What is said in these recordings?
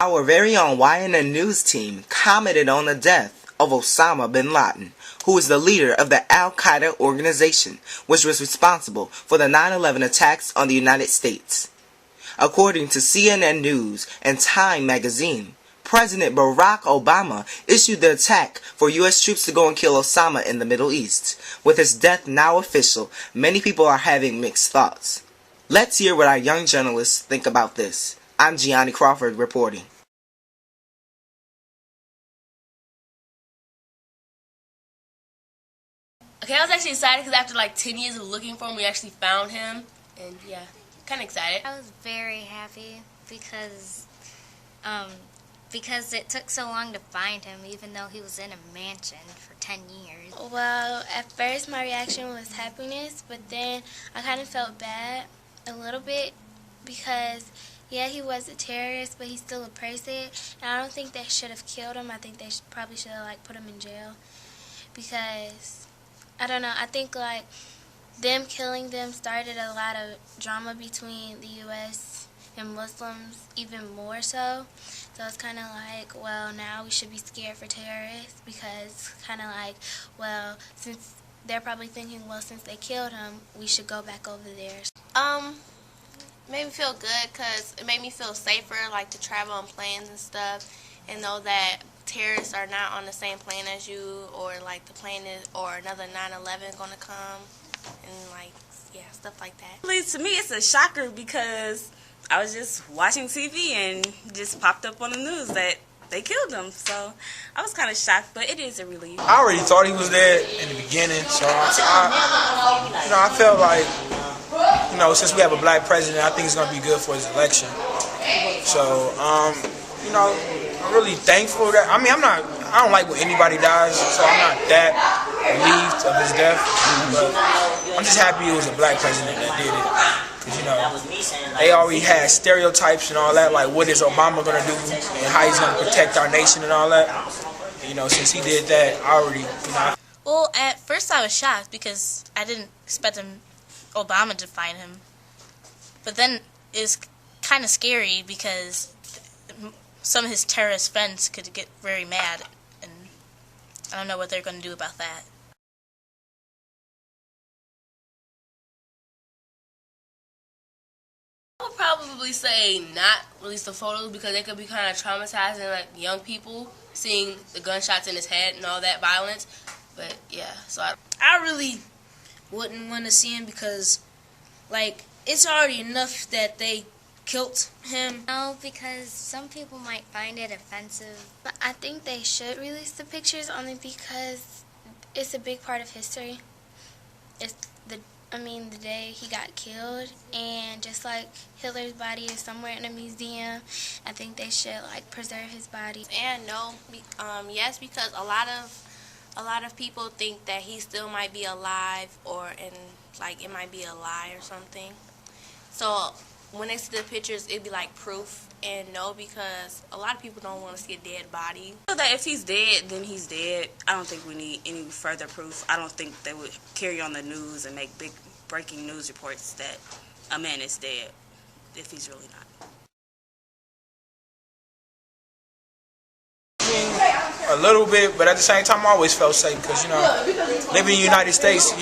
Our very own YNN news team commented on the death of Osama Bin Laden, who is the leader of the Al-Qaeda organization, which was responsible for the 9/11 attacks on the United States. According to CNN News and Time magazine, President Barack Obama issued the attack for U.S. troops to go and kill Osama in the Middle East. With his death now official, many people are having mixed thoughts. Let's hear what our young journalists think about this. I'm Gianni Crawford reporting. Okay, I was actually excited because after like 10 years of looking for him, we actually found him. And yeah, kind of excited. I was very happy because it took so long to find him, even though he was in a mansion for 10 years. Well, at first my reaction was happiness, but then I kind of felt bad a little bit because, yeah, he was a terrorist, but he's still a person, and I don't think they should have killed him. I think they probably should have, like, put him in jail because, I don't know, I think, like, them killing them started a lot of drama between the U.S. and Muslims, even more so. So it's kind of like, well, now we should be scared for terrorists because kind of like, well, since they're probably thinking, well, since they killed him, we should go back over there. Made me feel good because it made me feel safer, like to travel on planes and stuff, and know that terrorists are not on the same plane as you, or like the plane is, or another 9/11 gonna come, and like, yeah, stuff like that. To me, it's a shocker because I was just watching TV and just popped up on the news that they killed him. So I was kind of shocked, but it is a relief. I already thought he was dead in the beginning, so I felt like, since we have a black president, I think it's gonna be good for his election. So, I'm really thankful that. I don't like when anybody dies, so I'm not that relieved of his death. But I'm just happy it was a black president that did it. Because, they already had stereotypes and all that, like what is Obama going to do and how he's going to protect our nation and all that. Since he did that, I already, Well, at first I was shocked because I didn't expect Obama to find him. But then it's kind of scary because some of his terrorist friends could get very mad, and I don't know what they're going to do about that. I would probably say not release the photos because they could be kind of traumatizing, like young people seeing the gunshots in his head and all that violence. But yeah, so I really wouldn't want to see him because, like, it's already enough that they killed him. No, because some people might find it offensive. But I think they should release the pictures only because it's a big part of history. It's the day he got killed, and just like Hitler's body is somewhere in a museum, I think they should like preserve his body. And no, yes, because a lot of people think that he still might be alive, like it might be a lie or something. So when they see the pictures, it'd be like proof. And no, because a lot of people don't want to see a dead body. So that if he's dead, then he's dead. I don't think we need any further proof. I don't think they would carry on the news and make big breaking news reports that a man is dead if he's really not. A little bit, but at the same time, I always felt safe because, living in the United States,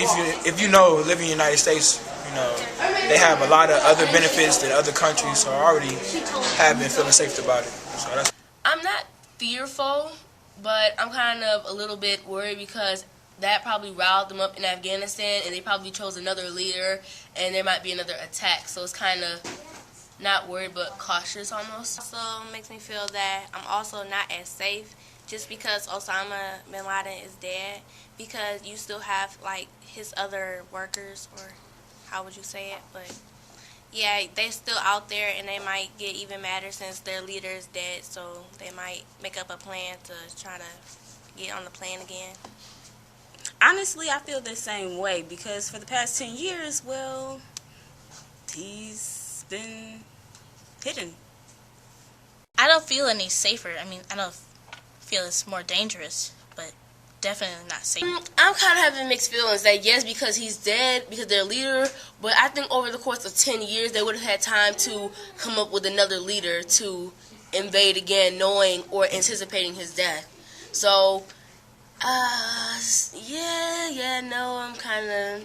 if you know, living in the United States, they have a lot of other benefits than other countries, so I already have been feeling safe about it. So I'm not fearful, but I'm kind of a little bit worried because that probably riled them up in Afghanistan, and they probably chose another leader, and there might be another attack. So it's kind of not worried, but cautious almost. Also makes me feel that I'm also not as safe just because Osama Bin Laden is dead, because you still have like his other workers, or how would you say it? But yeah, they're still out there, and they might get even madder since their leader is dead, so they might make up a plan to try to get on the plane again. Honestly, I feel the same way because for the past 10 years, well, he's been hidden. I don't feel any safer. I don't feel it's more dangerous, but definitely not safe. I'm kind of having mixed feelings that yes, because he's dead, because they're leader, but I think over the course of 10 years, they would have had time to come up with another leader to invade again, knowing or anticipating his death. So, no, I'm kind of.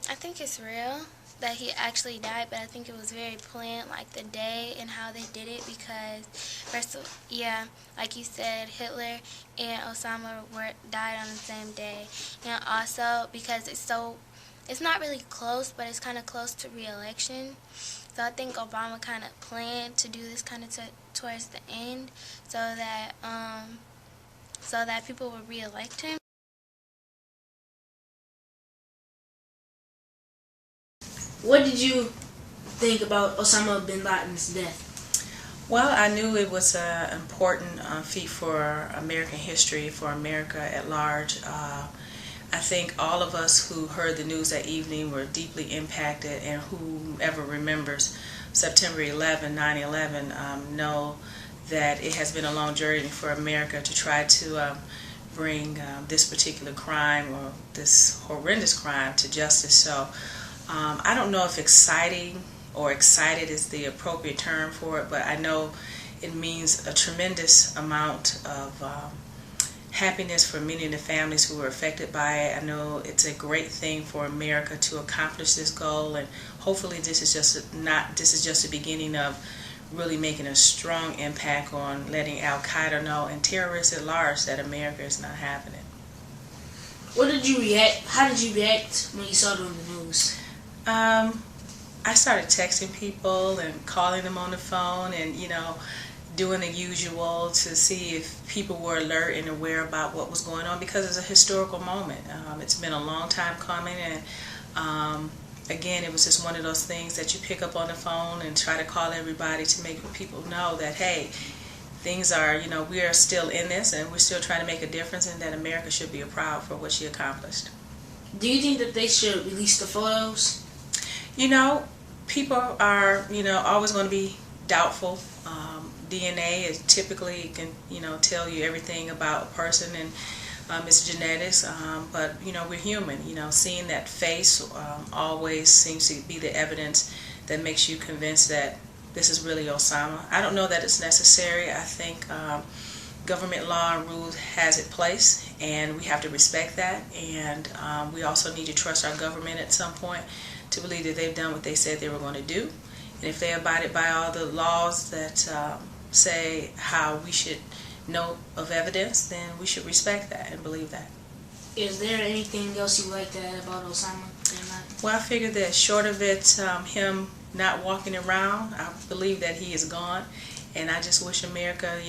I think it's real that he actually died, but I think it was very planned, like the day and how they did it, because first of, like you said, Hitler and Osama died on the same day, and also because it's not really close, but it's kind of close to re-election. So I think Obama kind of planned to do this kind of towards the end, so that people would re-elect him. What did you think about Osama Bin Laden's death? Well, I knew it was an important feat for American history, for America at large. I think all of us who heard the news that evening were deeply impacted, and whoever remembers September 11, 9/11, know that it has been a long journey for America to try to bring this particular crime, or this horrendous crime, to justice. So I don't know if exciting or excited is the appropriate term for it, but I know it means a tremendous amount of happiness for many of the families who were affected by it. I know it's a great thing for America to accomplish this goal, and hopefully this is just the beginning of really making a strong impact on letting Al-Qaeda know, and terrorists at large, that America is not having it. How did you react when you saw it on the news? I started texting people and calling them on the phone, and doing the usual to see if people were alert and aware about what was going on, because it's a historical moment. It's been a long time coming, and again, it was just one of those things that you pick up on the phone and try to call everybody to make people know that, hey, things are, we are still in this, and we're still trying to make a difference, and that America should be proud for what she accomplished. Do you think that they should release the photos? People are, always going to be doubtful. DNA is typically can, tell you everything about a person, and it's genetics. But we're human. Seeing that face always seems to be the evidence that makes you convinced that this is really Osama. I don't know that it's necessary. I think government law and rules has its place, and we have to respect that. And we also need to trust our government at some point to believe that they've done what they said they were going to do. And if they abided by all the laws that say how we should know of evidence, then we should respect that and believe that. Is there anything else you like to add about Osama Bin Laden? Well, I figured that short of it, him not walking around, I believe that he is gone. And I just wish America,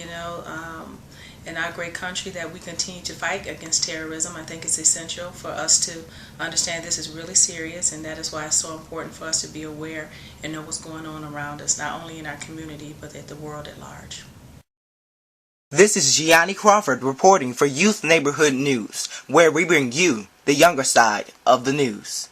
in our great country, that we continue to fight against terrorism. I think it's essential for us to understand this is really serious, and that is why it's so important for us to be aware and know what's going on around us, not only in our community, but at the world at large. This is Gianni Crawford reporting for Youth Neighborhood News, where we bring you the younger side of the news.